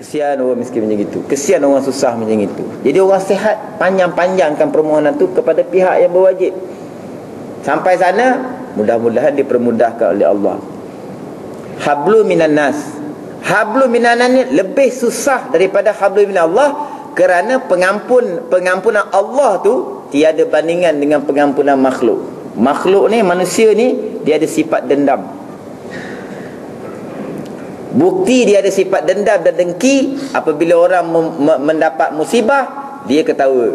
Kesian orang miskin macam itu, kesian orang susah macam itu. Jadi orang sihat panjang-panjangkan permohonan tu kepada pihak yang berwajib. Sampai sana, mudah-mudahan dipermudahkan oleh Allah. Hablu minan nas. Hablu minan nas ni lebih susah daripada hablu minan Allah, kerana pengampunan Allah tu tiada bandingan dengan pengampunan makhluk. Makhluk ni, manusia ni, dia ada sifat dendam. Bukti dia ada sifat dendam dan dengki. Apabila orang mendapat musibah, dia ketawa.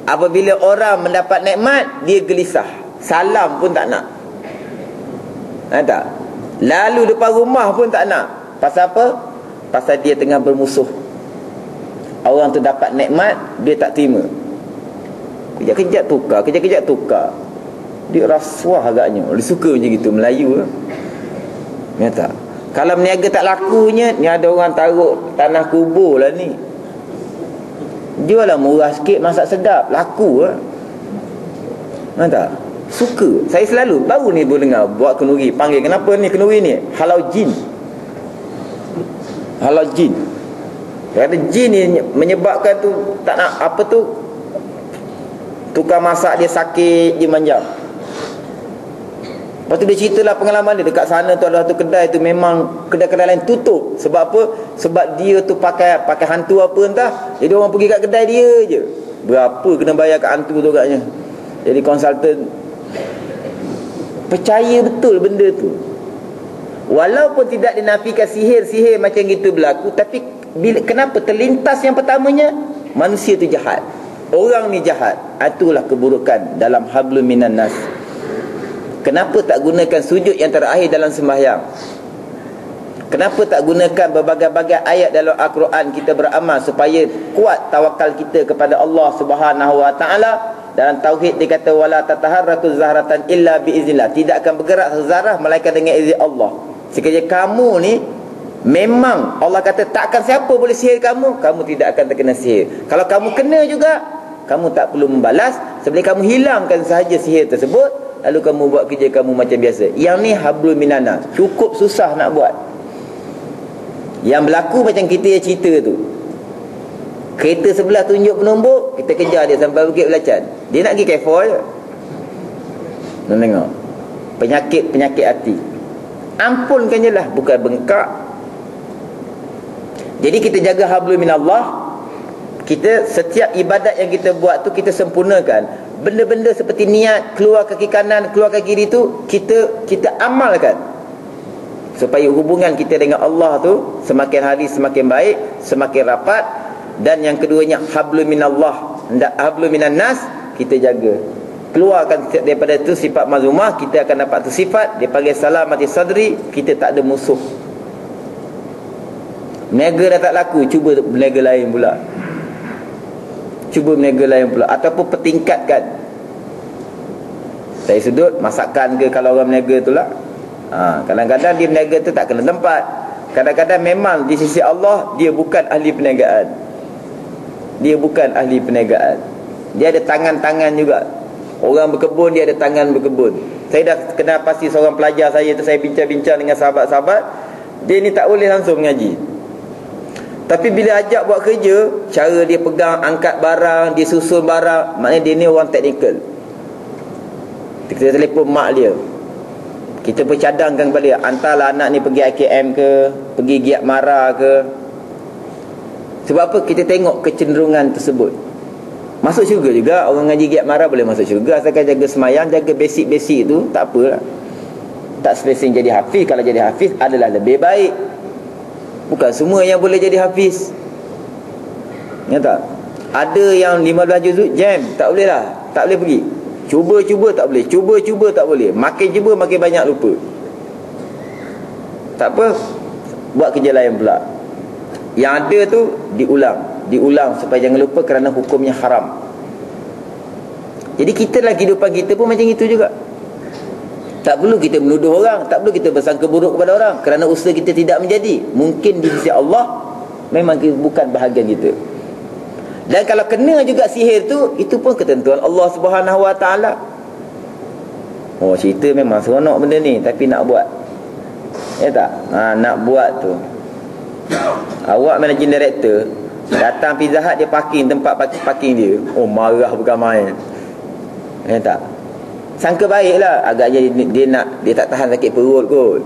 Apabila orang mendapat nikmat, dia gelisah. Salam pun tak nak. Tak? Lalu depan rumah pun tak nak. Pasal apa? Pasal dia tengah bermusuh. Orang tu dapat nikmat, dia tak terima. Kejap-kejap tukar, kejap-kejap tukar. Dia rasuah agaknya. Dia suka macam gitu, Melayu lah. Ya tak? Kalau meniaga tak lakunya, ni ada orang taruh tanah kubur lah ni. Jual lah murah sikit, masak sedap, laku lah. Tak? Suka. Saya selalu, baru ni boleh dengar, buat kenduri. Panggil, kenapa ni kenduri ni? Halau jin. Halau jin. Kerana jin ni menyebabkan tu, tak nak, apa tu, tukar masak dia sakit, dia manjam. Lepas tu dia ceritalah pengalaman dia. Dekat sana tu ada satu kedai tu, memang kedai-kedai lain tutup. Sebab apa? Sebab dia tu pakai hantu apa entah. Jadi orang pergi kat kedai dia je. Berapa kena bayar kat hantu tu agaknya. Jadi konsultan percaya betul benda tu. Walaupun tidak dinafikan sihir-sihir macam gitu berlaku, tapi kenapa terlintas yang pertamanya? Manusia tu jahat. Orang ni jahat. Itulah keburukan dalam hablum minan nas. Kenapa tak gunakan sujud yang terakhir dalam sembahyang? Kenapa tak gunakan berbagai-bagai ayat dalam Al-Quran kita beramal supaya kuat tawakal kita kepada Allah Subhanahu Wa Taala? Dalam tauhid dia kata wala tataharraku zahratan illa biiznillah. Tidak akan bergerak zarah melainkan dengan izin Allah. Sekiranya kamu ni memang Allah kata takkan siapa boleh sihir kamu, kamu tidak akan terkena sihir. Kalau kamu kena juga, kamu tak perlu membalas. Sebelum kamu hilangkan sahaja sihir tersebut, lalu kamu buat kerja kamu macam biasa. Yang ni hablum minana, cukup susah nak buat. Yang berlaku macam kita yang cerita tu, kereta sebelah tunjuk penumbuk, kita kejar dia sampai Bukit Belacan. Dia nak pergi K4 je. Nak tengok penyakit hati. Ampunkan je lah, bukan bengkak. Jadi kita jaga hablum minallah. Kita setiap ibadat yang kita buat tu kita sempurnakan. Benda-benda seperti niat, keluar kaki kanan, keluar kaki kiri tu kita amalkan, supaya hubungan kita dengan Allah tu semakin hari semakin baik, semakin rapat. Dan yang keduanya hablum minallah, hablum minan nas, kita jaga. Keluarkan daripada itu sifat mazmumah, kita akan dapat tu sifat dia panggil salamati sadri, kita tak ada musuh. Berniaga dah tak laku, cuba berniaga lain pula. Cuba berniaga lain pula. Ataupun pertingkatkan. Saya sudut masakan ke kalau orang berniaga tu lah. Kadang-kadang dia berniaga tu tak kena tempat. Kadang-kadang memang di sisi Allah dia bukan ahli perniagaan. Dia bukan ahli perniagaan. Dia ada tangan-tangan juga. Orang berkebun, dia ada tangan berkebun. Saya dah kenal pasti seorang pelajar saya tu, saya bincang-bincang dengan sahabat-sahabat. Dia ni tak boleh langsung mengaji. Tapi bila ajak buat kerja, cara dia pegang, angkat barang, dia susun barang, maknanya dia ni orang teknikal. Kita telefon mak dia, kita bercadangkan kepada dia, hantarlah anak ni pergi IKM ke, pergi Giat Mara ke. Sebab apa? Kita tengok kecenderungan tersebut. Masuk syurga juga. Orang ngaji Giat Mara boleh masuk syurga, asalkan jaga semayang, jaga basic-basic tu, tak apalah. Tak spesifik jadi hafiz. Kalau jadi hafiz adalah lebih baik. Bukan semua yang boleh jadi hafiz. Ya tak? Ada yang 15 juzuk jam, tak boleh lah. Tak boleh pergi. Cuba-cuba tak boleh. Cuba-cuba tak boleh. Makin cuba makin banyak lupa. Tak apa, buat kerja lain pula. Yang ada tu diulang supaya jangan lupa, kerana hukumnya haram. Jadi kita lah, kehidupan kita pun macam itu juga. Tak perlu kita menuduh orang, tak perlu kita bersangka buruk kepada orang, kerana usaha kita tidak menjadi. Mungkin di sisi Allah memang bukan bahagian kita. Dan kalau kena juga sihir tu, itu pun ketentuan Allah Subhanahu Wa Taala. Oh, cerita memang seronok benda ni, tapi nak buat. Ya tak? Nak buat tu. Awak managing director, datang Pizza Hut, dia parking tempat parking dia. Oh, marah bukan main. Tak? Sangka baiklah. Agaknya dia tak tahan sakit perut kot.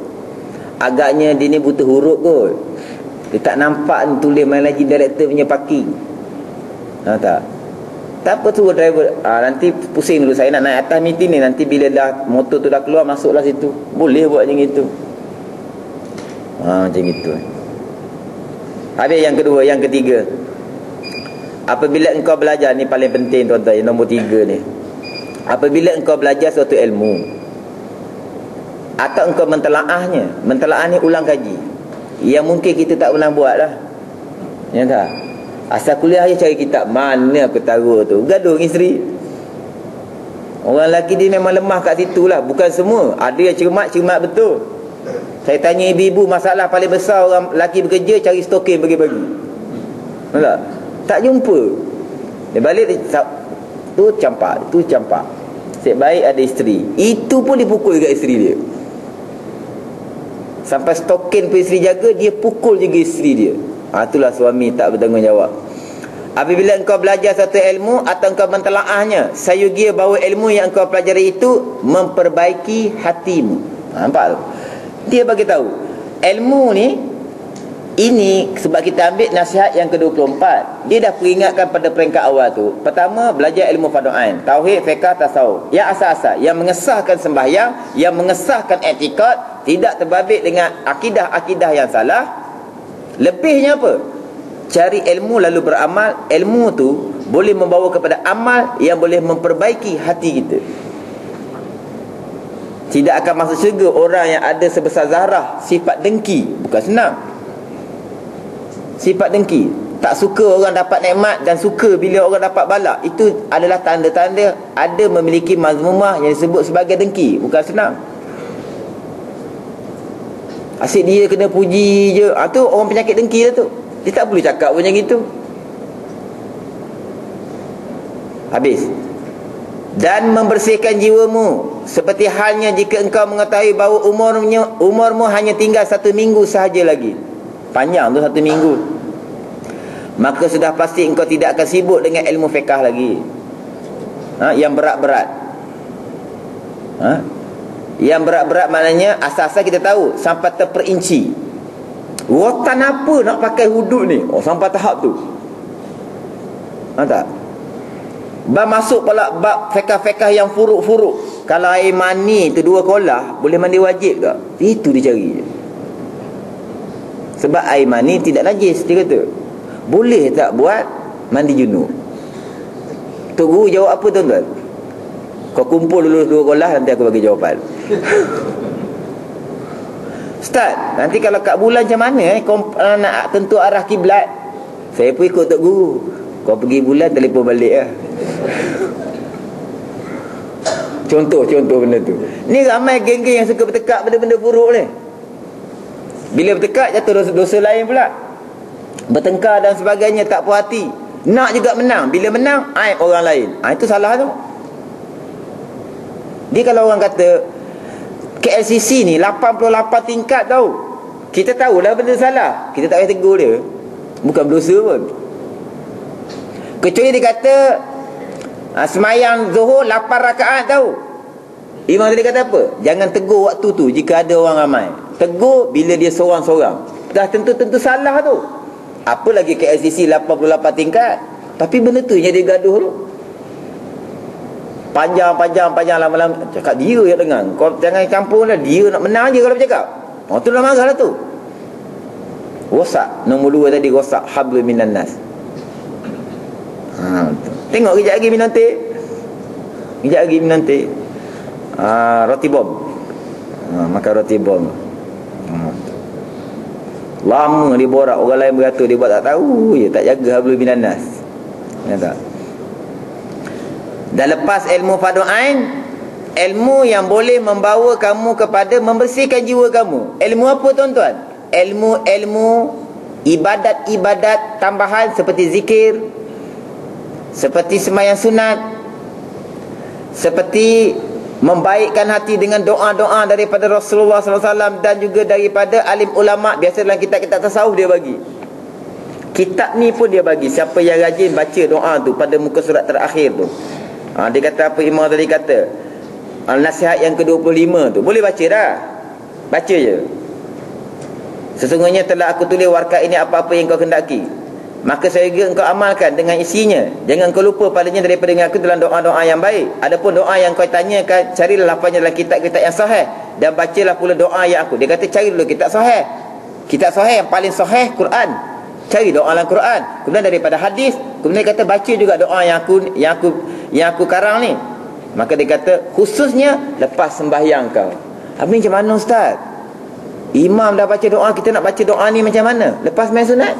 Agaknya dia ni buta huruf kot. Dia tak nampak tulis managing director punya parking. Tak? Tak apa, suruh driver, nanti pusing dulu, saya nak naik atas meeting ni. Nanti bila dah motor tu dah keluar, masuklah situ. Boleh buat macam itu. Macam itu. Habis yang kedua. Yang ketiga, apabila engkau belajar, ni paling penting tuan-tuan, yang nombor 3 ni. Apabila engkau belajar suatu ilmu atau engkau mentelaahnya, mentelaah ni ulang kaji, yang mungkin kita tak pernah buat lah, ya tak? Asal kuliah je cari kitab, mana aku tahu tu, gaduh dengan isteri. Orang lelaki dia memang lemah kat situ lah. Bukan semua, ada yang cermat betul. Saya tanya ibu-ibu, masalah paling besar orang lelaki bekerja, cari stokin bagi-bagi. Tak jumpa. Dia balik, tu campak. Asyik baik ada isteri, itu pun dipukul dekat isteri dia. Sampai stokin pun isteri jaga, dia pukul juga isteri dia. Itulah suami tak bertanggungjawab. Apabila engkau belajar satu ilmu atau engkau mentelaahnya, sayugia bahawa ilmu yang engkau pelajari itu memperbaiki hatimu. Nampak tu? Dia bagi tahu ilmu ni, ini sebab kita ambil nasihat yang ke-24. Dia dah peringatkan pada peringkat awal tu. Pertama, belajar ilmu fardu ain, tauhid, fiqh, tasawuf, yang asas-asas, yang mengesahkan sembahyang, yang mengesahkan etikad, tidak terbabit dengan akidah-akidah yang salah. Lebihnya apa? Cari ilmu lalu beramal. Ilmu tu boleh membawa kepada amal yang boleh memperbaiki hati kita. Tidak akan masuk syurga orang yang ada sebesar zarah sifat dengki. Bukan senang. Sifat dengki, tak suka orang dapat nikmat dan suka bila orang dapat bala. Itu adalah tanda-tanda ada memiliki mazmumah yang disebut sebagai dengki. Bukan senang. Asyik dia kena puji je, tu orang penyakit dengki lah tu. Dia tak boleh cakap pun macam gitu. Habis. Dan membersihkan jiwamu, seperti halnya jika engkau mengetahui bahawa umurmu hanya tinggal 1 minggu sahaja lagi. Panjang tu 1 minggu. Maka sudah pasti engkau tidak akan sibuk dengan ilmu fiqh lagi, yang berat-berat. Yang berat-berat maknanya asas-asas kita tahu sampai terperinci. Rotan apa nak pakai hudud ni? Sampai tahap tu. Tak? Bab masuk pula bab fiqh-fiqh yang furuk-furuk. Kalau air mani tu 2 kolah, boleh mandi wajib ke? Itu dia cari. Sebab air mani tidak najis, dia kata. Boleh tak buat mandi junub? Tok Guru jawab apa tuan-tuan? Kau kumpul dulu 2 kolah, nanti aku bagi jawapan. Ustaz, nanti kalau kat bulan macam mana kau nak tentu arah kiblat? Saya pun ikut Tok Guru. Kau pergi bulan, telefon balik lah. Contoh benda tu. Ni ramai geng-geng yang suka bertekak benda-benda buruk ni. Bila bertekak, jatuh dosa lain pula. Bertengkar dan sebagainya, tak puas hati. Nak juga menang. Bila menang, aib orang lain. Itu salah tu. Dia kalau orang kata KLCC ni 88 tingkat tau, kita tahulah benda salah, kita tak payah tegur dia. Bukan berdosa pun. Kecuali dia kata semayang Zuhur 8 rakaat tau. Imam tadi kata apa? Jangan tegur waktu tu jika ada orang ramai. Tegur bila dia seorang-seorang. Dah tentu salah tu. Apa lagi KLCC 88 tingkat. Tapi benda tu yang dia gaduh tu. Panjang lama-lama. Cakap dia yang dengar. Kau jangan campur lah. Dia nak menang je kalau bercakap. Tu dah marah lah tu. Rosak. Nombor 2 tadi rosak hablu minan nas. Tengok kejap lagi minanti. Roti bom. Makan roti bom. Lama dia borak. Orang lain berkata dia buat tak tahu je. Tak jaga hablu minan nas. Ya tak? Dan lepas ilmu fardu ain, ilmu yang boleh membawa kamu kepada membersihkan jiwa kamu. Ilmu apa tuan-tuan? Ilmu ibadat-ibadat tambahan seperti zikir, seperti sembahyang sunat, seperti membaikkan hati dengan doa-doa daripada Rasulullah SAW dan juga daripada alim ulama. Biasa dalam kitab-kitab tasawuf dia bagi. Kitab ni pun dia bagi, siapa yang rajin baca doa tu pada muka surat terakhir tu. Dia kata apa Imam tadi kata, nasihat yang ke-25 tu boleh baca dah. Baca je. Sesungguhnya telah aku tulis warkat ini apa-apa yang kau kendaki, maka saya juga engkau amalkan dengan isinya. Jangan kau lupa padanya daripada dengan aku dalam doa-doa yang baik. Adapun doa yang kau tanyakan, carilah lafaznya dalam kitab-kitab yang sahih, dan bacalah pula doa yang aku. Dia kata cari dulu kitab sahih. Kitab sahih yang paling sahih Quran. Cari doa dalam Quran. Kemudian daripada hadis, kemudian dia kata baca juga doa yang aku karang ni. Maka dia kata khususnya lepas sembahyang kau. Habis macam mana ustaz? Imam dah baca doa, kita nak baca doa ni macam mana? Lepas sembahyang sunat?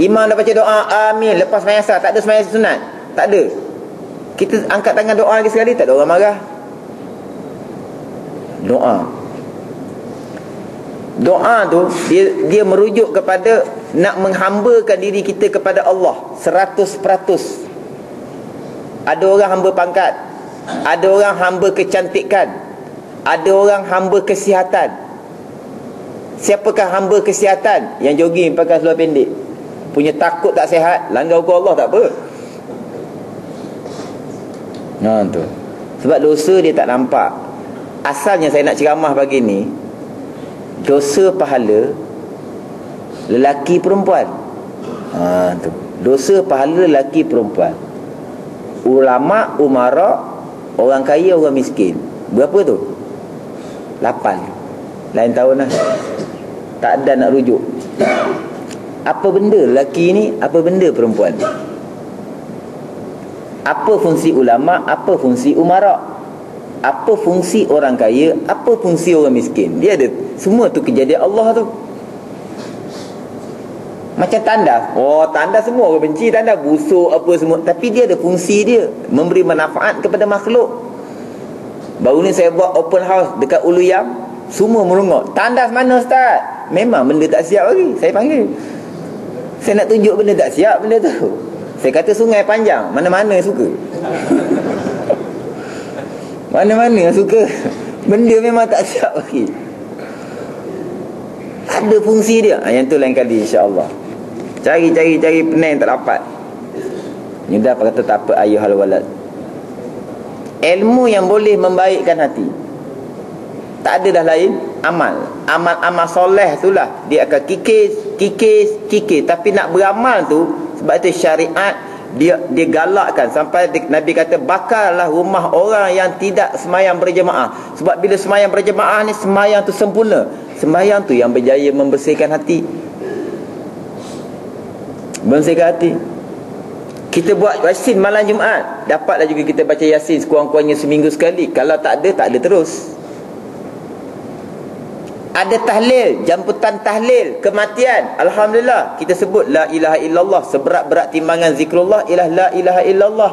Imam dah baca doa amin lepas sembahyang asar, tak ada sembahyang sunat? Tak ada. Kita angkat tangan doa lagi sekali, tak ada orang marah. Doa tu dia merujuk kepada nak menghambakan diri kita kepada Allah 100%. Ada orang hamba pangkat, ada orang hamba kecantikan, ada orang hamba kesihatan. Siapakah hamba kesihatan? Yang jogging pakai seluar pendek, punya takut tak sihat, langgar hukum Allah tak apa. Tu. Sebab dosa dia tak nampak. Asalnya saya nak ceramah pagi ni, dosa pahala lelaki perempuan. Tu. Dosa pahala lelaki perempuan. Ulama, umara, orang kaya, orang miskin. Berapa tu? 8. Lain tahun lah. Tak ada nak rujuk. Apa benda lelaki ni, apa benda perempuan? Apa fungsi ulama, apa fungsi umara, apa fungsi orang kaya, apa fungsi orang miskin? Dia ada. Semua tu kejadian Allah tu. Macam tandas. Tandas semua orang benci tandas, busuk apa semua, tapi dia ada fungsi dia, memberi manfaat kepada makhluk. Baru ni saya buat open house dekat Ulu Yang, semua merungok, tandas mana ustaz? Memang benda tak siap lagi. Saya panggil, saya nak tunjuk benda tak siap, benda tu. Saya kata sungai panjang, mana-mana suka. Mana-mana suka. Benda memang tak siap lagi. Ada fungsi dia. Yang tu lain kali insya-Allah. Cari pening tak dapat. Nyudah kata tak apa ayuhal walad. Ilmu yang boleh membaikkan hati, tak ada dah lain amal. Amal soleh itulah dia akan kikis. Tapi nak beramal tu, sebab itu syariat dia galakkan sampai Nabi kata bakarlah rumah orang yang tidak semayang berjemaah. Sebab bila semayang berjemaah ni, semayang tu sempurna. Sembahyang tu yang berjaya membersihkan hati. Membersihkan hati. Kita buat Yasin malam Jumaat, dapatlah juga kita baca Yasin sekurang-kurangnya seminggu sekali. Kalau tak ada terus. Ada tahlil, jemputan tahlil kematian, alhamdulillah kita sebut la ilaha illallah seberat-berat timbangan zikrullah la ilaha illallah.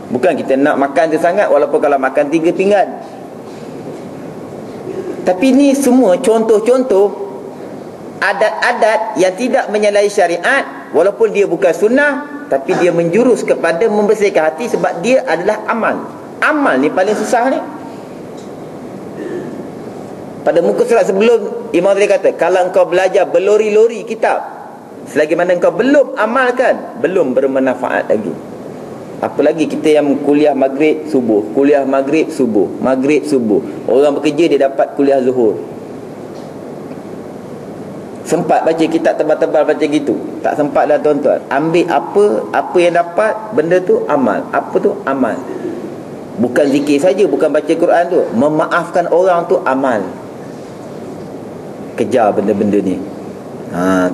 Bukan kita nak makan tu sangat, walaupun kalau makan 3 pinggan. Tapi ni semua contoh-contoh adat-adat yang tidak menyalahi syariat, walaupun dia bukan sunnah, tapi dia menjurus kepada membersihkan hati, sebab dia adalah amal. Amal ni paling susah ni. Pada muka surat sebelum, Imam tadi kata, kalau engkau belajar berlori-lori kitab, selagi mana engkau belum amalkan, belum bermanfaat lagi. Apalagi kita yang kuliah maghrib subuh, maghrib subuh. Orang bekerja dia dapat kuliah zuhur. Sempat baca kitab tebal-tebal macam gitu? Tak sempat dah tuan-tuan. Ambil apa yang dapat, benda tu amal. Apa tu amal? Bukan zikir saja, bukan baca Quran tu. Memaafkan orang tu amal. Kejar benda-benda ni.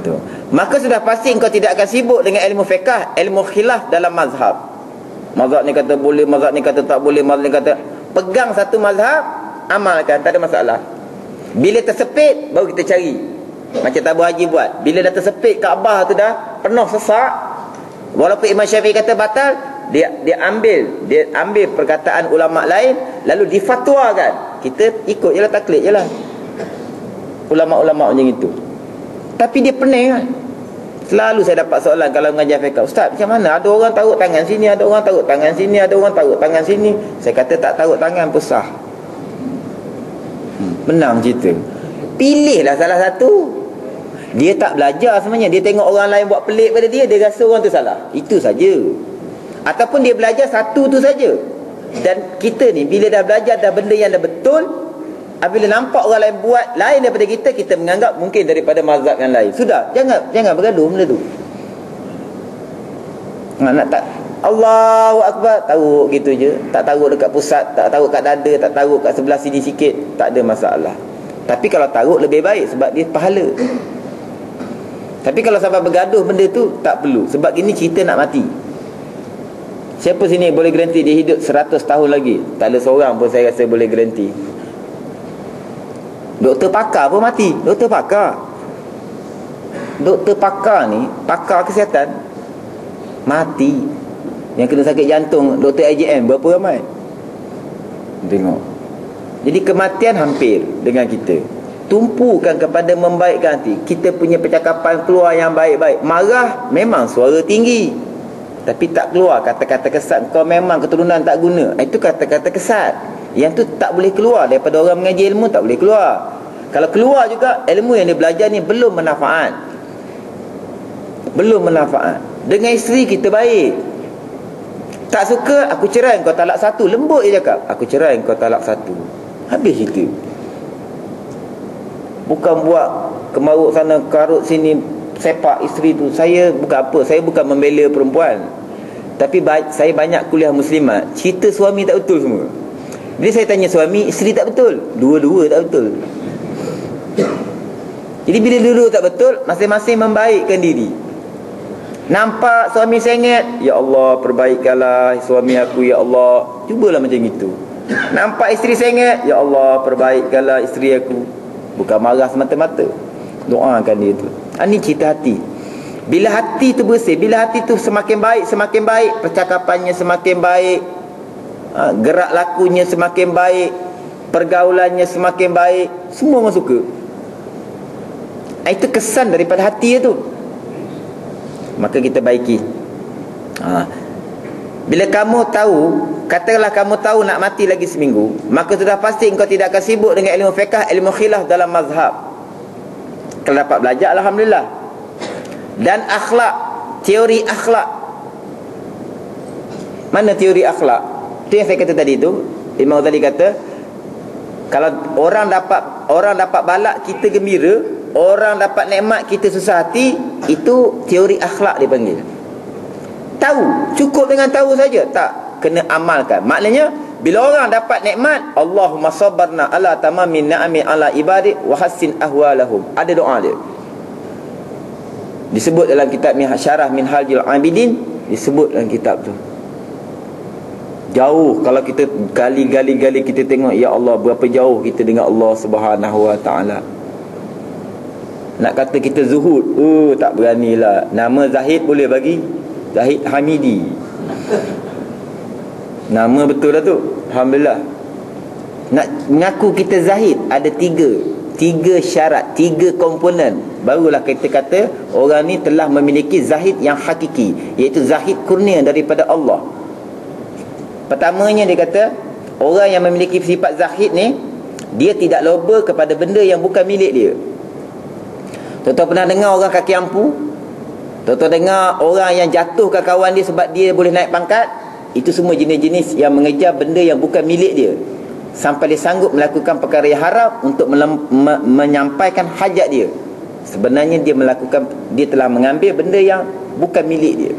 Tu. Maka sudah pasti engkau tidak akan sibuk dengan ilmu fiqh, ilmu khilaf dalam mazhab. Mazhab ni kata boleh, mazhab ni kata tak boleh, mazhab ni kata. Pegang satu mazhab, amalkan, tak ada masalah. Bila tersepit, baru kita cari. Macam Tabu Haji buat. Bila dah tersepit, Kaabah tu dah penuh sesak, walaupun Imam Syafi'i kata batal, dia ambil perkataan ulama' lain, lalu difatwakan. Kita ikut je lah, taklid je lah ulama' macam itu. Tapi dia pening kan. Selalu saya dapat soalan kalau mengajar fiqh, Ustaz, macam mana? Ada orang taruh tangan sini, ada orang taruh tangan sini, ada orang taruh tangan sini. Saya kata tak taruh tangan pun sah. Menang cerita. Pilihlah salah satu. Dia tak belajar sebenarnya. Dia tengok orang lain buat pelik pada dia, dia rasa orang tu salah. Itu saja. Ataupun dia belajar satu tu saja. Dan kita ni bila dah belajar dah benda yang dah betul, apabila nampak orang lain buat lain daripada kita, kita menganggap mungkin daripada mazhab yang lain. Sudah, jangan bergaduh benda tu. Nak tak Allahu Akbar, taruh gitu je. Tak taruh dekat pusat, tak taruh kat dada, tak taruh kat sebelah sini sikit, tak ada masalah. Tapi kalau taruh lebih baik sebab dia pahala. Tapi kalau sampai bergaduh benda tu, tak perlu. Sebab ini cerita nak mati. Siapa sini boleh garanti dia hidup 100 tahun lagi? Tak ada seorang pun saya rasa boleh garanti. Doktor pakar pun mati. Doktor pakar ni, pakar kesihatan, mati. Yang kena sakit jantung, doktor IJM berapa ramai? Tengok. Jadi kematian hampir dengan kita. Tumpukan kepada membaikkan hati. Kita punya percakapan keluar yang baik-baik. Marah memang suara tinggi, tapi tak keluar kata-kata kesat. Kau memang keturunan tak guna. Itu kata-kata kesat. Yang tu tak boleh keluar daripada orang mengaji ilmu, tak boleh keluar. Kalau keluar juga, ilmu yang dia belajar ni belum bermanfaat. Dengan isteri kita baik. Tak suka, aku cerai kau talak satu. Lembut dia cakap, aku cerai kau talak satu. Habis cerita. Bukan buat kemaruk sana, karut sini, sepak isteri tu. Saya bukan membela perempuan. Tapi saya banyak kuliah muslimat, cerita suami tak betul semua. Bila saya tanya suami, isteri tak betul. Dua-dua tak betul. Jadi bila dulu tak betul, masing-masing membaikkan diri. Nampak suami sengit, ya Allah perbaikkanlah suami aku, ya Allah. Cubalah macam itu. Nampak isteri sengit, ya Allah perbaikkanlah isteri aku. Bukan marah semata-mata, doakan dia tu. Ini cerita hati. Bila hati tu bersih, bila hati tu semakin baik, percakapannya semakin baik, gerak lakunya semakin baik, pergaulannya semakin baik, semua orang suka. Itu kesan daripada hati tu. Maka kita baiki. Bila kamu tahu, katakanlah kamu tahu nak mati lagi seminggu, maka sudah pasti engkau tidak akan sibuk dengan ilmu fiqh, ilmu khilaf dalam mazhab. Kalau dapat belajar, alhamdulillah. Dan akhlak, teori akhlak. Mana teori akhlak? Itu yang saya kata tadi tu. Imam Ghazali kata, kalau orang dapat balak, kita gembira. Orang dapat nikmat, kita susah hati. Itu teori akhlak dipanggil. Tahu, cukup dengan tahu saja, tak kena amalkan. Maknanya bila orang dapat nikmat, Allahumma sabarna ala tamamin ni'ami ala ibadi wa hassin ahwalahum. Ada doa dia. Disebut dalam kitab Syarah Minhajul Abidin, disebut dalam kitab tu. Jauh kalau kita gali kita tengok, ya Allah berapa jauh kita dengan Allah Subhanahu wa taala. Nak kata kita zuhud, tak beranilah. Nama Zahid boleh bagi, Zahid Hamidi. Nama betul lah tu, alhamdulillah. Nak mengaku kita zahid, ada tiga syarat, 3 komponen. Barulah kita kata orang ni telah memiliki zahid yang hakiki, iaitu zahid kurnia daripada Allah. Pertamanya dia kata, orang yang memiliki sifat zahid ni, dia tidak loba kepada benda yang bukan milik dia. Tuan-tuan pernah dengar orang kaki ampu? Tuan-tuan dengar orang yang jatuhkan kawan dia sebab dia boleh naik pangkat? Itu semua jenis-jenis yang mengejar benda yang bukan milik dia, sampai dia sanggup melakukan perkara yang haram untuk menyampaikan hajat dia. Sebenarnya dia telah mengambil benda yang bukan milik dia.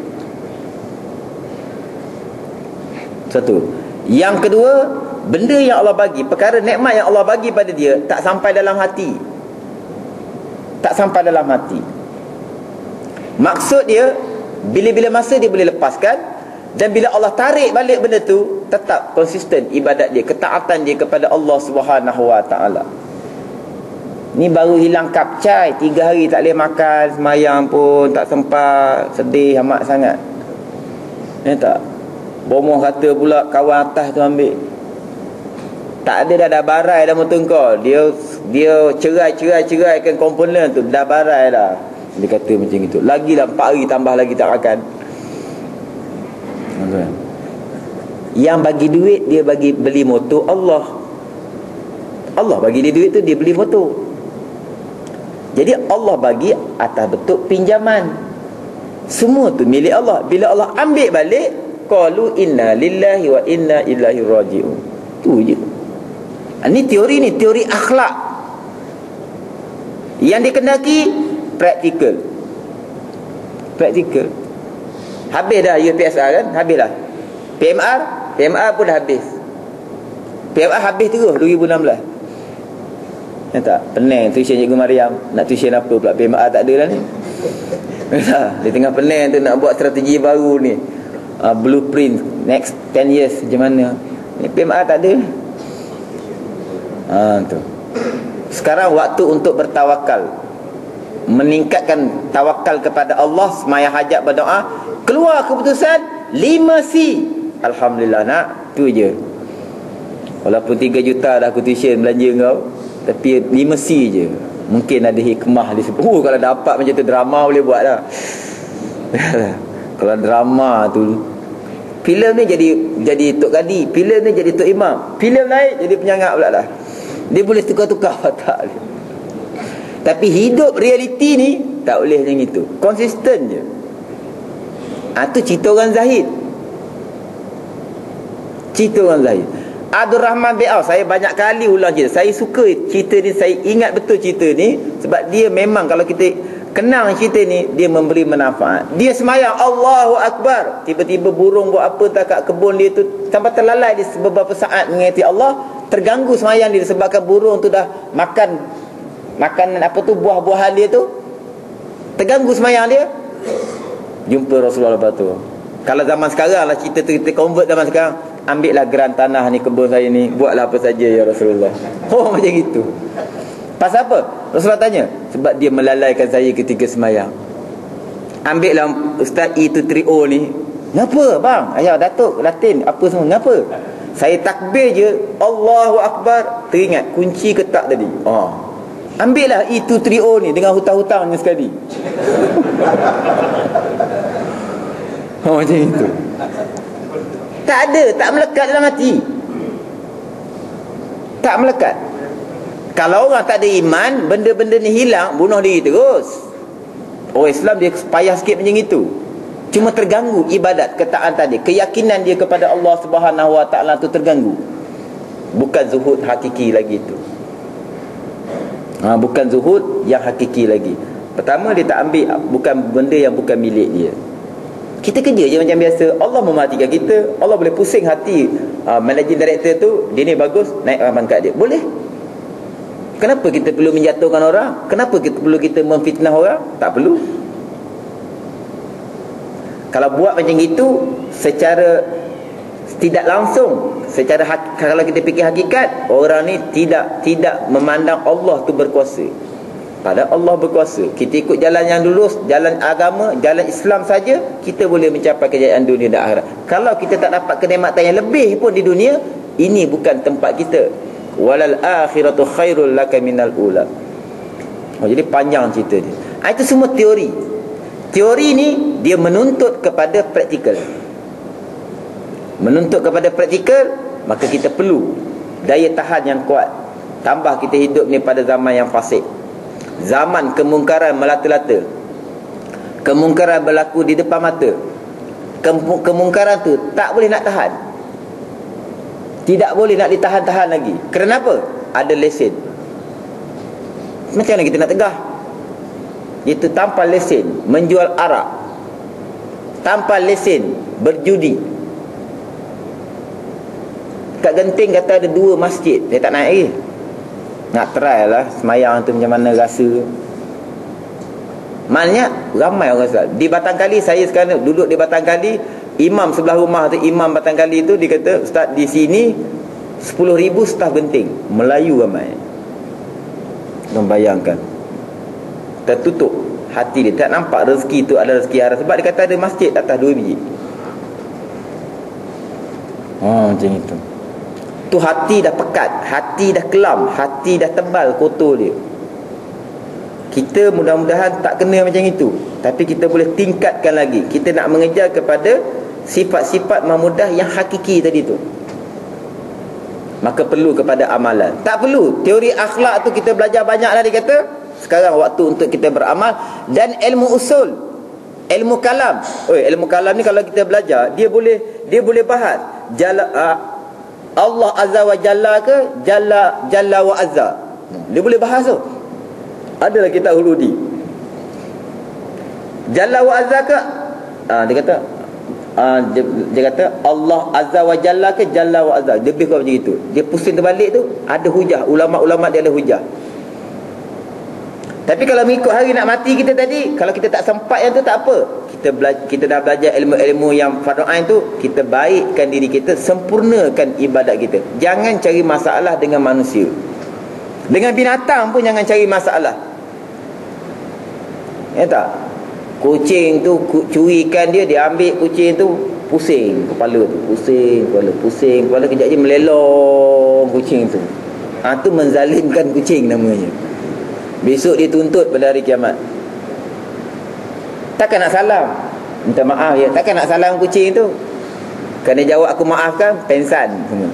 Satu. Yang kedua, benda yang Allah bagi, perkara nikmat yang Allah bagi pada dia, tak sampai dalam hati. Maksud dia, bila-bila masa dia boleh lepaskan, dan bila Allah tarik balik benda tu, tetap konsisten ibadat dia, ketaatan dia kepada Allah Subhanahu wa taala. Ni baru hilang kapcai, 3 hari tak boleh makan, semayang pun tak sempat, sedih amat sangat. Tak. Bomoh kata pula kawan atas tu ambil. Tak ada dah barai dah motor kau. Dia ceraikan komponen tu, dah barai dah. Dia kata macam itu. Lagilah 4 hari tambah lagi tak makan. Yang bagi duit dia bagi beli motor Allah. Allah bagi dia duit tu dia beli motor. Jadi Allah bagi atas bentuk pinjaman. Semua tu milik Allah. Bila Allah ambil balik, qalu inna lillahi wa inna ilaihi raji'un. Tu je. Ini teori akhlak. Yang dikendaki praktikal. Habis dah UPSR kan? Habis dah. PMR pun dah habis. PMR habis terus 2016. Ya tak? Pening tuition Cikgu Mariam. Nak tuition apa pula? PMR tak ada dah ni. Dia tengah pening tu nak buat strategi baru ni. Blueprint next 10 years macam mana. Ni PMR tak ada. Tu. Sekarang waktu untuk bertawakal. Meningkatkan tawakal kepada Allah, semaya hajat, berdoa. Keluar keputusan 5C. Alhamdulillah nak. Tu je. Walaupun 3 juta dah aku tuition belanja kau, tapi 5C je. Mungkin ada hikmah di situ. Kalau dapat macam tu, drama boleh buat dah. Kalau drama tu, filem ni jadi Tok Gadi, filem ni jadi Tok Imam, filem lain jadi penyangak pula dah. Dia boleh tukar-tukar watak dia. Tapi hidup realiti ni tak boleh macam itu. Konsisten je. Tu cerita orang Zahid. Abdul Rahman bin Auf, saya banyak kali ulang cerita. Saya suka cerita ni, saya ingat betul cerita ni sebab dia memang kalau kita kenang cerita ni, dia memberi manfaat. Dia semayang Allahu Akbar, tiba-tiba burung buat apa tak kat kebun dia tu, sampai terlalai dia beberapa saat mengingati Allah. Terganggu semayang dia disebabkan burung tu dah makan apa tu, buah-buahan dia tu. Terganggu semayang dia. Jumpa Rasulullah lepas tu. Kalau zaman sekarang lah, kita convert zaman sekarang, ambillah geran tanah ni, kebun saya ni, buatlah apa saja ya Rasulullah. Macam itu. Pasal apa? Rasulullah tanya. Sebab dia melalaikan saya ketika semayang. Ambillah Ustaz E230 ni. Ngapa bang? Ayah Datuk Latin apa semua, ngapa? Saya takbir je Allahu Akbar, teringat kunci ketak tadi. Ambillah E230 ni dengan hutang-hutangnya sekali. Macam itu. Tak ada, tak melekat dalam hati. Tak melekat. Kalau orang tak ada iman, benda-benda ni hilang, bunuh diri terus. Orang Islam dia payah sikit macam itu. Cuma terganggu ibadat, ketaatan tadi, keyakinan dia kepada Allah Subhanahu Wa Taala tu terganggu. Bukan zuhud hakiki lagi tu. Bukan zuhud yang hakiki lagi. Pertama, dia tak ambil bukan benda yang bukan milik dia. Kita kerja je macam biasa. Allah mematikan kita. Allah boleh pusing hati managing director tu, dia ni bagus, naik pangkat dia. Boleh. Kenapa kita perlu menjatuhkan orang? Kenapa perlu kita memfitnah orang? Tak perlu. Kalau buat macam itu secara tidak langsung, kalau kita fikir hakikat, orang ni tidak memandang Allah tu berkuasa. Padahal Allah berkuasa. Kita ikut jalan yang lurus, jalan agama, jalan Islam saja, kita boleh mencapai kejayaan dunia dan akhirat. Kalau kita tak dapat kenikmatan yang lebih pun di dunia, ini bukan tempat kita. Walal akhiratu khairul laka minal ula. Jadi panjang cerita dia. Itu semua teori. Teori ni dia menuntut kepada praktikal. Menuntut kepada praktikal, maka kita perlu daya tahan yang kuat. Tambah kita hidup ni pada zaman yang fasik. Zaman kemungkaran melata-lata. Kemungkaran berlaku di depan mata. Kemungkaran tu tak boleh nak tahan. Tidak boleh nak ditahan-tahan lagi. Kenapa? Ada lesen. Macam mana kita nak tegah? Itu tanpa lesen menjual arak, tanpa lesen berjudi. Kat Genting kata ada 2 masjid. Saya tak naik lagi. Nak try lah semayang tu macam mana rasa. Maknanya ramai orang Islam. Di Batang Kali, saya sekarang duduk di Batang Kali, imam sebelah rumah tu, imam Batang Kali tu, dia kata, Ustaz di sini 10,000 staf Genting, Melayu ramai. Membayangkan, tertutup hati dia, tak nampak rezeki tu ada rezeki haram. Sebab dia kata ada masjid atas 2 biji. Macam itu. Tu hati dah pekat, hati dah kelam, hati dah tebal, kotor dia. Kita mudah-mudahan tak kena macam itu, tapi kita boleh tingkatkan lagi. Kita nak mengejar kepada sifat-sifat mamudah yang hakiki tadi tu, maka perlu kepada amalan. Tak perlu teori akhlak tu kita belajar banyak lah dia kata. Sekarang waktu untuk kita beramal. Dan ilmu usul, ilmu kalam. Ilmu kalam ni kalau kita belajar, dia boleh bahas Allah Azza wa Jalla ke Jalla wa Azza. Dia boleh bahas tu. Adalah kitab Huludi. Jalla wa Azza ke dia kata dia kata Allah Azza wa Jalla ke Jalla wa Azza. Dia lebih kurang macam itu. Dia pusing terbalik tu, ada hujah. Ulama-ulama dia ada hujah. Tapi kalau mengikut hari nak mati kita tadi, kalau kita tak sempat yang tu tak apa. Kita dah belajar ilmu-ilmu yang fardu ain tu, kita baikkan diri kita, sempurnakan ibadat kita. Jangan cari masalah dengan manusia. Dengan binatang pun jangan cari masalah. Ya tak? Kucing tu curikan dia ambil kucing tu, pusing kepala tu, pusing kepala, kejap je melelong kucing tu. Tu menzalimkan kucing namanya. Besok dia tuntut pada hari kiamat. Takkan nak salam, minta maaf ya, takkan nak salam kucing tu. Kan dia jawab aku maafkan, pensan semua.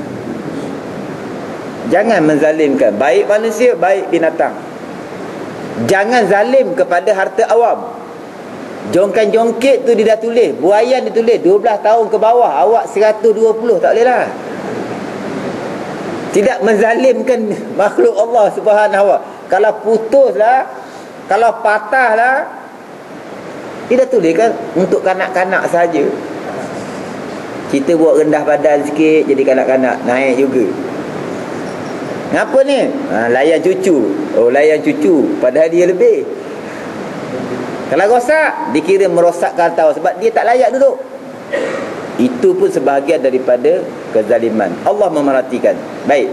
Jangan menzalimkan baik manusia, baik binatang. Jangan zalim kepada harta awam. Jongkan-jongkit tu dia dah tulis, buayan dia tulis 12 tahun ke bawah, awak 120, tak boleh lah. Tidak menzalimkan makhluk Allah Subhanahu wa. Kalau putus lah, kalau patah lah, dia dah tulis kan untuk kanak-kanak saja. Kita buat rendah badan sikit, jadi kanak-kanak naik juga. Ngapa ni? Layan cucu. Layan cucu, padahal dia lebih. Kalau rosak, dikira merosakkan tahu sebab dia tak layak duduk. Itu pun sebahagian daripada kezaliman. Allah memerhatikan. Baik.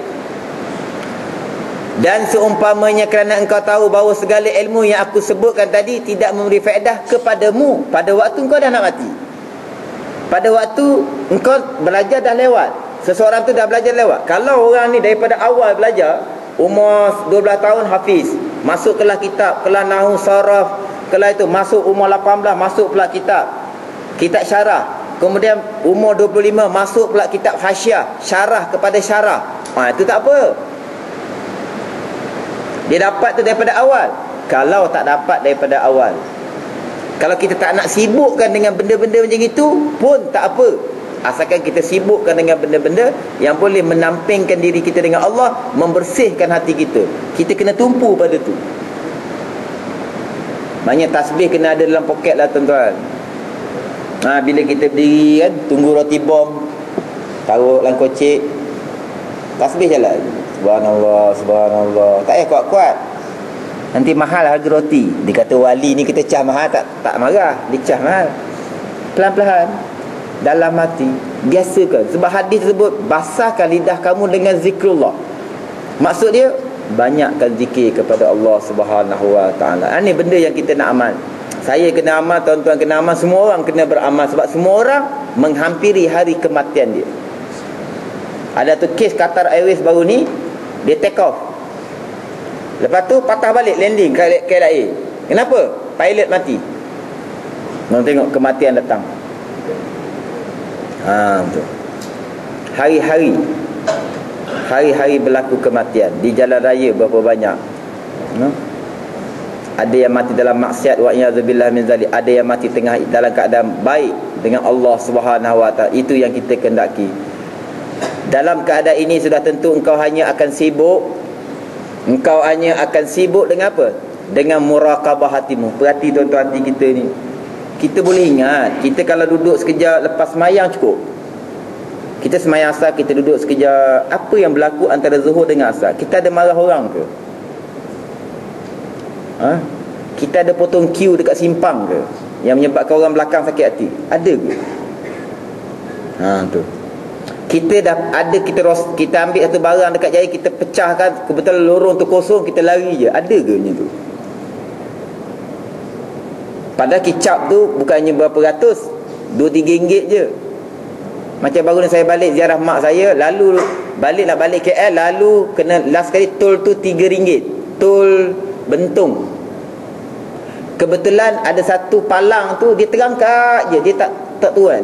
Dan seumpamanya kerana engkau tahu bahawa segala ilmu yang aku sebutkan tadi tidak memberi faedah kepadamu pada waktu engkau dah nak mati. Pada waktu engkau belajar dah lewat. Seseorang tu dah belajar lewat. Kalau orang ni daripada awal belajar, umur 12 tahun hafiz, masuk kelas kitab, kelas nahwu saraf, kelas itu masuk umur 18 masuk pula kitab syarah. Kemudian umur 25 masuk pula kitab hasyiah, syarah kepada syarah. Itu tak apa. Dia dapat tu daripada awal. Kalau tak dapat daripada awal, kalau kita tak nak sibukkan dengan benda-benda macam itu pun tak apa. Asalkan kita sibukkan dengan benda-benda yang boleh menampingkan diri kita dengan Allah, membersihkan hati kita. Kita kena tumpu pada tu. Maknanya tasbih kena ada dalam poket lah tuan-tuan. Bila kita berdiri kan, tunggu roti bom, taruh dalam kocik, tasbih jalan. Subhanallah, subhanallah. Tak payah kuat-kuat. Nanti mahal harga roti. Dia kata wali ni kita cah mahal, tak marah. Dia cah mahal. Pelan-pelan dalam hati, biasakan. Sebab hadis tersebut, basahkan lidah kamu dengan zikrullah. Maksud dia, banyakkan zikir kepada Allah Subhanahu wa ta'ala. Ini benda yang kita nak amal. Saya kena amal, tuan-tuan kena amal, semua orang kena beramal. Sebab semua orang menghampiri hari kematian dia. Ada tu kes Qatar Airways baru ni, dia take off, lepas tu patah balik landing KLIA. Kenapa? Pilot mati. Nak tengok kematian datang. Betul. Hari-hari berlaku kematian. Di jalan raya berapa banyak. Ada yang mati dalam maksiat, wa iyadzubillah min zalik. Ada yang mati tengah dalam keadaan baik dengan Allah Subhanahu wa ta'ala. Itu yang kita kendaki. Dalam keadaan ini sudah tentu engkau hanya akan sibuk. Engkau hanya akan sibuk dengan apa? Dengan muraqabah hatimu. Perhati tuan-tuan hati kita ni. Kita boleh ingat, kita kalau duduk sekejap lepas semayang cukup. Kita semayang asar, kita duduk sekejap. Apa yang berlaku antara zuhur dengan asar? Kita ada marah orang ke? Kita ada potong queue dekat simpang ke, yang menyebabkan orang belakang sakit hati? Ada ke? Tu. Kita dah ada, kita ambil satu barang dekat jari, kita pecahkan, kebetulan lorong tu kosong, kita lari je. Ada ke macam tu? Padahal kicap tu bukannya berapa ratus, 2-3 ringgit je. Macam baru ni saya balik ziarah mak saya, lalu nak balik KL, lalu kena last kali tol tu 3 ringgit. Tol Bentung. Kebetulan ada satu palang tu dia terangkat je, dia tak turun.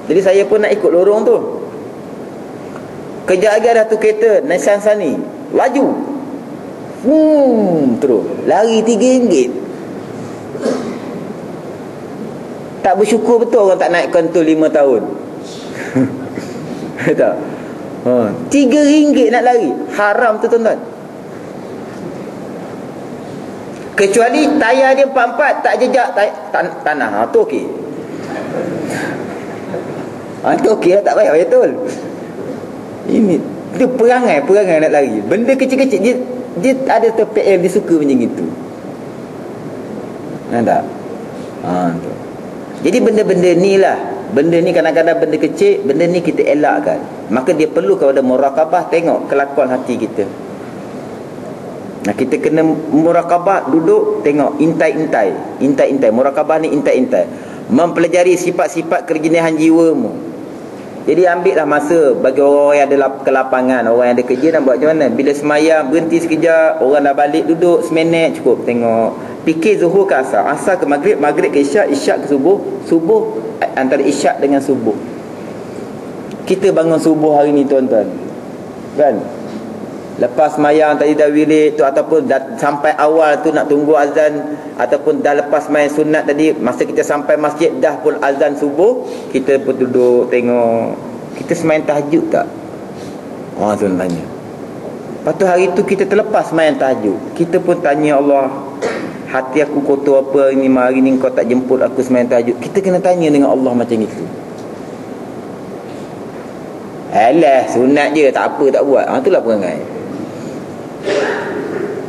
Jadi saya pun nak ikut lorong tu. Kejap lagi ada tu kereta Nissan Sunny laju. Terus lari RM3. Tak bersyukur betul orang tak naikkan tu 5 tahun. Tak. RM3 nak lari. Haram tu tuan-tuan. Kecuali tayar dia 44 tak jejak tanah. Tu okey. Tu okey lah, tak payah betul. Ini dia perangai nak lari. Benda kecil-kecil dia ada TPL, dia suka macam itu. Tak? Tu. Jadi benda-benda ni lah. Benda ni kadang-kadang benda kecil, benda ni kita elakkan. Maka dia perlu kepada muraqabah, tengok kelakuan hati kita. Nah, kita kena muraqabah, duduk tengok, intai. Muraqabah ni intai. Mempelajari sifat-sifat kerjenihan jiwamu. Jadi ambillah masa bagi orang yang ada kelapangan, orang yang ada kerja nak buat macam mana. Bila semayang berhenti sekejap, orang dah balik duduk seminit cukup tengok. Fikir zuhur ke asar, asar ke maghrib, maghrib ke isyak, isyak ke subuh, subuh antara isyak dengan subuh. Kita bangun subuh hari ni tuan-tuan, kan? Lepas semayang tadi dah wirid tu, ataupun sampai awal tu nak tunggu azan, ataupun dah lepas semayang sunat tadi, masa kita sampai masjid dah pun azan subuh, kita pun duduk tengok kita semayang tahajud tak? Tuan tanya. Lepas tu hari tu kita terlepas semayang tahajud, kita pun tanya Allah, hati aku kotor apa hari ni kau tak jemput aku semayang tahajud. Kita kena tanya dengan Allah macam itu. Alah, sunat je, tak apa tak buat. Itulah perangai.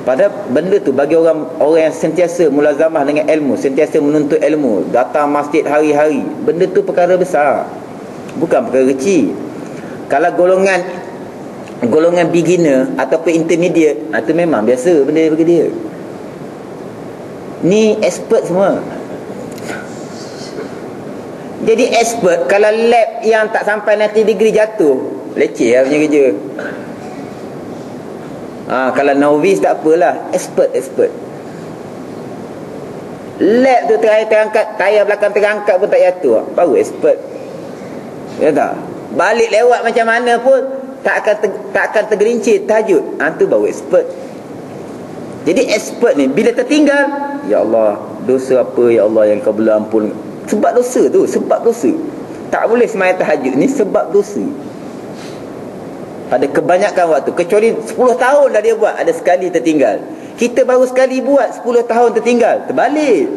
Padahal benda tu bagi orang yang sentiasa mulazamah dengan ilmu, sentiasa menuntut ilmu, datang masjid hari-hari, benda tu perkara besar, bukan perkara kecil. Kalau golongan beginner ataupun intermediate, itu memang biasa benda bagi dia. Ni expert semua. Jadi expert, kalau lab yang tak sampai 90 degree jatuh, leceh lah punya kerja. Kalau novice tak apalah, expert. Lab tu terangkat, tayar belakang terangkat pun tak jatuh, baru expert. Ya tak? Balik lewat macam mana pun tak akan tergelincir tahajud. Tu baru expert. Jadi expert ni bila tertinggal, ya Allah, dosa apa ya Allah yang kau boleh ampun. Sebab dosa. Tak boleh semayang tahajud ni sebab dosa. Pada kebanyakan waktu, kecuali 10 tahun dah dia buat, ada sekali tertinggal. Kita baru sekali buat, 10 tahun tertinggal, terbalik.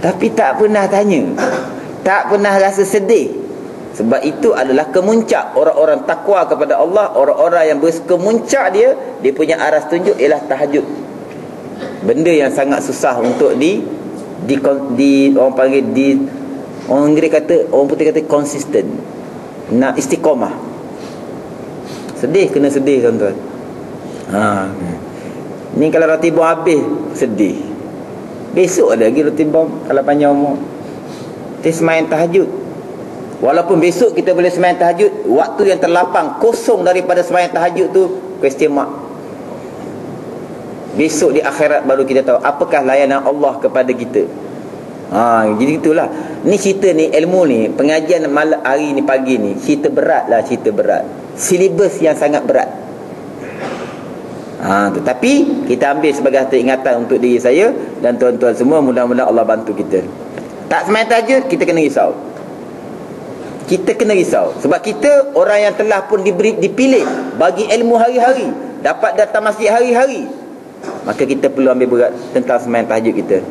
Tapi tak pernah tanya, tak pernah rasa sedih. Sebab itu adalah kemuncak orang-orang takwa kepada Allah. Orang-orang yang berkemuncak dia punya aras tunjuk ialah tahajud. Benda yang sangat susah untuk orang panggil orang Inggeris kata, orang putih kata konsisten. Nak istiqamah. Sedih, kena sedih tuan-tuan. Ni kalau roti bom habis, sedih. Besok ada lagi roti bom kalau panjang umur. Kita semayang tahajud. Walaupun besok kita boleh semayang tahajud, waktu yang terlapang kosong daripada semayang tahajud tu, question mark. Besok di akhirat baru kita tahu apakah layanan Allah kepada kita. Jadi itulah. Ni cerita ni, ilmu ni, pengajian hari ni pagi ni, cerita berat. Silibus yang sangat berat. Tetapi kita ambil sebagai harta ingatan untuk diri saya dan tuan-tuan semua. Mudah-mudahan Allah bantu kita. Tak semayang tahajud, kita kena risau. Sebab kita orang yang telah pun dipilih bagi ilmu hari-hari, dapat datang masjid hari-hari, maka kita perlu ambil berat tentang semayang tahajud kita.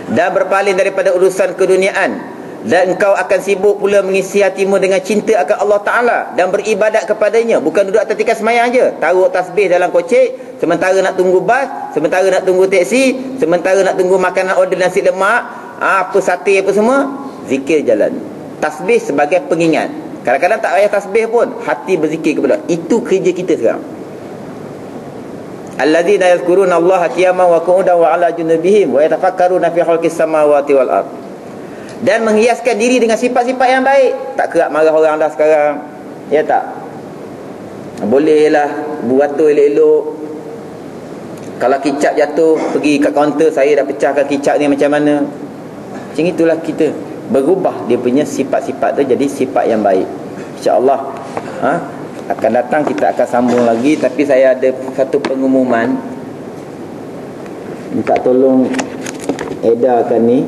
Dan berpaling daripada urusan keduniaan, dan engkau akan sibuk pula mengisi hatimu dengan cinta akan Allah Ta'ala dan beribadat kepadanya. Bukan duduk atas tikar semayang je, taruh tasbih dalam kocek, sementara nak tunggu bas, sementara nak tunggu teksi, sementara nak tunggu makanan order nasi lemak, apa sate apa semua. Zikir jalan, tasbih sebagai pengingat. Kadang-kadang tak payah tasbih pun, hati berzikir kepada. Itu kerja kita sekarang. Alladzina yazkuruna Allaha qiyaman wa qu'udan wa 'ala junubihim wa yatafakkaruna fi khalqis samawati wal ard. Dan menghiaskan diri dengan sifat-sifat yang baik. Tak kerap marah orang dah sekarang. Ya tak? Bolehlah beratur elok-elok. Kalau kicap jatuh, pergi kat kaunter, saya dah pecahkan kicap ni macam mana. Macam itulah kita berubah dia punya sifat-sifat tu jadi sifat yang baik. InsyaAllah akan datang kita akan sambung lagi. Tapi saya ada satu pengumuman, minta tolong edarkan ni.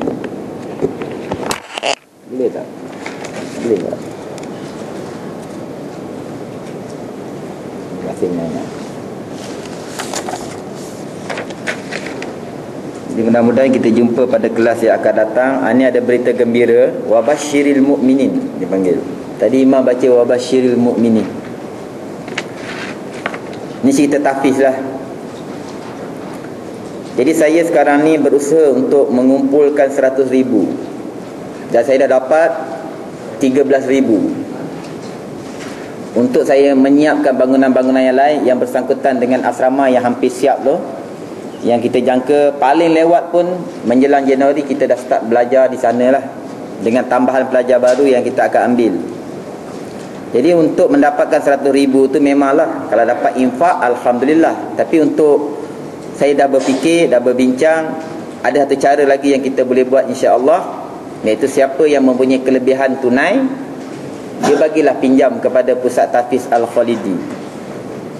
Boleh tak? Boleh tak? Terima kasih banyak. Jadi mudah-mudahan kita jumpa pada kelas yang akan datang. Ini ada berita gembira, wabasyiril mu'minin dipanggil. Tadi Imam baca wabasyiril mu'minin. Ini cerita tahfiz lah. Jadi saya sekarang ni berusaha untuk mengumpulkan 100,000 dan saya dah dapat 13,000 untuk saya menyiapkan bangunan-bangunan yang lain yang bersangkutan dengan asrama yang hampir siap tu, yang kita jangka paling lewat pun menjelang Januari kita dah start belajar di sana lah, dengan tambahan pelajar baru yang kita akan ambil. Jadi untuk mendapatkan 100,000 tu memanglah kalau dapat infak alhamdulillah. Tapi untuk saya dah berfikir, dah berbincang, ada satu cara lagi yang kita boleh buat insya-Allah, iaitu siapa yang mempunyai kelebihan tunai, dia bagilah pinjam kepada Pusat Tahfiz Al-Khalidi.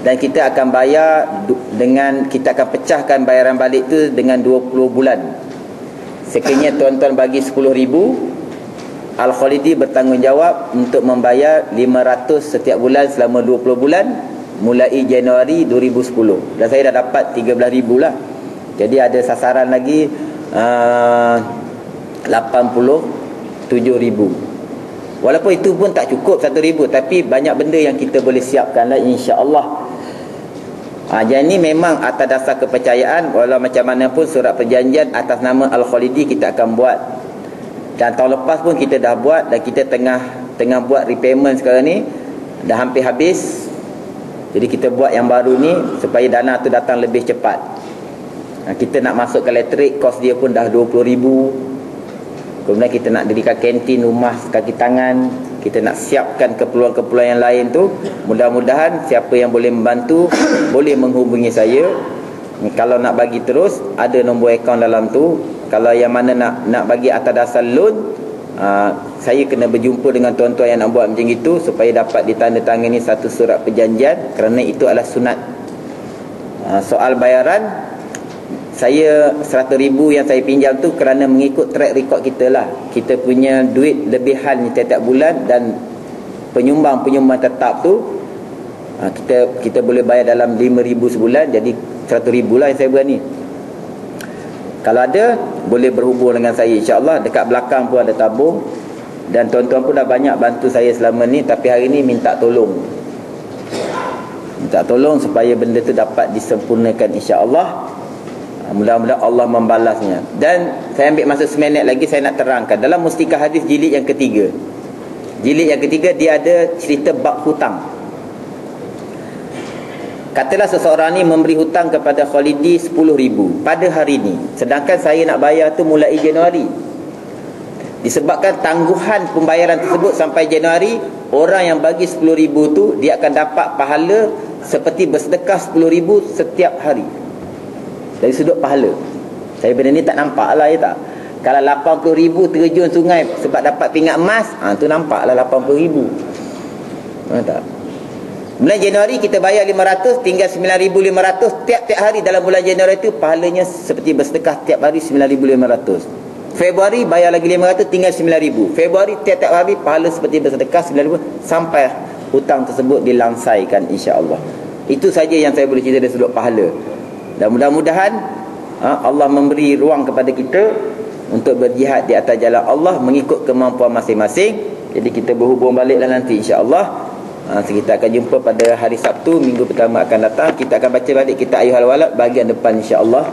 Dan kita akan bayar dengan, kita akan pecahkan bayaran balik tu dengan 20 bulan. Sekiranya tuan-tuan bagi 10,000, Al-Khalidi bertanggungjawab untuk membayar 500 setiap bulan selama 20 bulan mulai Januari 2010. Dan saya dah dapat 13,000 lah. Jadi ada sasaran lagi 87,000. Walaupun itu pun tak cukup 1,000, tapi banyak benda yang kita boleh siapkan lah insya-Allah. Jadi memang atas dasar kepercayaan, walau macam mana pun surat perjanjian atas nama Al-Khalidi kita akan buat. Dan tahun lepas pun kita dah buat, dan kita tengah buat repayment sekarang ni, dah hampir habis. Jadi kita buat yang baru ni supaya dana tu datang lebih cepat. Kita nak masuk ke elektrik, kos dia pun dah 20,000. Kemudian kita nak dirikan kantin, rumah kaki tangan, kita nak siapkan keperluan-keperluan yang lain tu. Mudah-mudahan siapa yang boleh membantu boleh menghubungi saya. Kalau nak bagi terus, ada nombor akaun dalam tu. Kalau yang mana nak bagi atas dasar loan, saya kena berjumpa dengan tuan-tuan yang nak buat macam itu supaya dapat ditandatangani satu surat perjanjian, kerana itu adalah sunat. Soal bayaran, saya 100,000 yang saya pinjam tu kerana mengikut track record kita lah. Kita punya duit lebihan tiap-tiap bulan, dan penyumbang tetap tu kita boleh bayar dalam 5,000 sebulan. Jadi 100,000 lah yang saya berani. Kalau ada, boleh berhubung dengan saya insya-Allah. Dekat belakang pun ada tabung. Dan tuan-tuan pun dah banyak bantu saya selama ni, tapi hari ni minta tolong supaya benda tu dapat disempurnakan insya-Allah. Mudah-mudahan Allah membalasnya. Dan saya ambil masa seminit lagi, saya nak terangkan dalam Mustikah Hadis jilid yang ketiga. Jilid yang ketiga dia ada cerita bab hutang. Katalah seseorang ni memberi hutang kepada Khalidi 10,000 pada hari ni, sedangkan saya nak bayar tu mulai Januari. Disebabkan tangguhan pembayaran tersebut sampai Januari, orang yang bagi 10,000 tu dia akan dapat pahala seperti bersedekah 10,000 setiap hari. Dari sudut pahala, saya benda ni tak nampak lah, ya tak? Kalau 80,000 terjun sungai sebab dapat pingat emas, tu nampak lah 80,000. Tak? Bulan Januari kita bayar 500, tinggal 9,500 tiap-tiap hari dalam bulan Januari itu, pahalanya seperti bersedekah tiap hari 9,500. Februari bayar lagi 500, tinggal 9,000. Februari tiap-tiap hari pahala seperti bersedekah 9,000 sampai hutang tersebut dilangsaikan insya-Allah. Itu saja yang saya boleh cerita dari sudut pahala. Dan mudah-mudahan Allah memberi ruang kepada kita untuk berjihad di atas jalan Allah mengikut kemampuan masing-masing. Jadi kita berhubung baliklah nanti insya-Allah. Kita akan jumpa pada hari Sabtu minggu pertama akan datang. Kita akan baca balik kitab Ayyuhal Walad bahagian depan insya-Allah.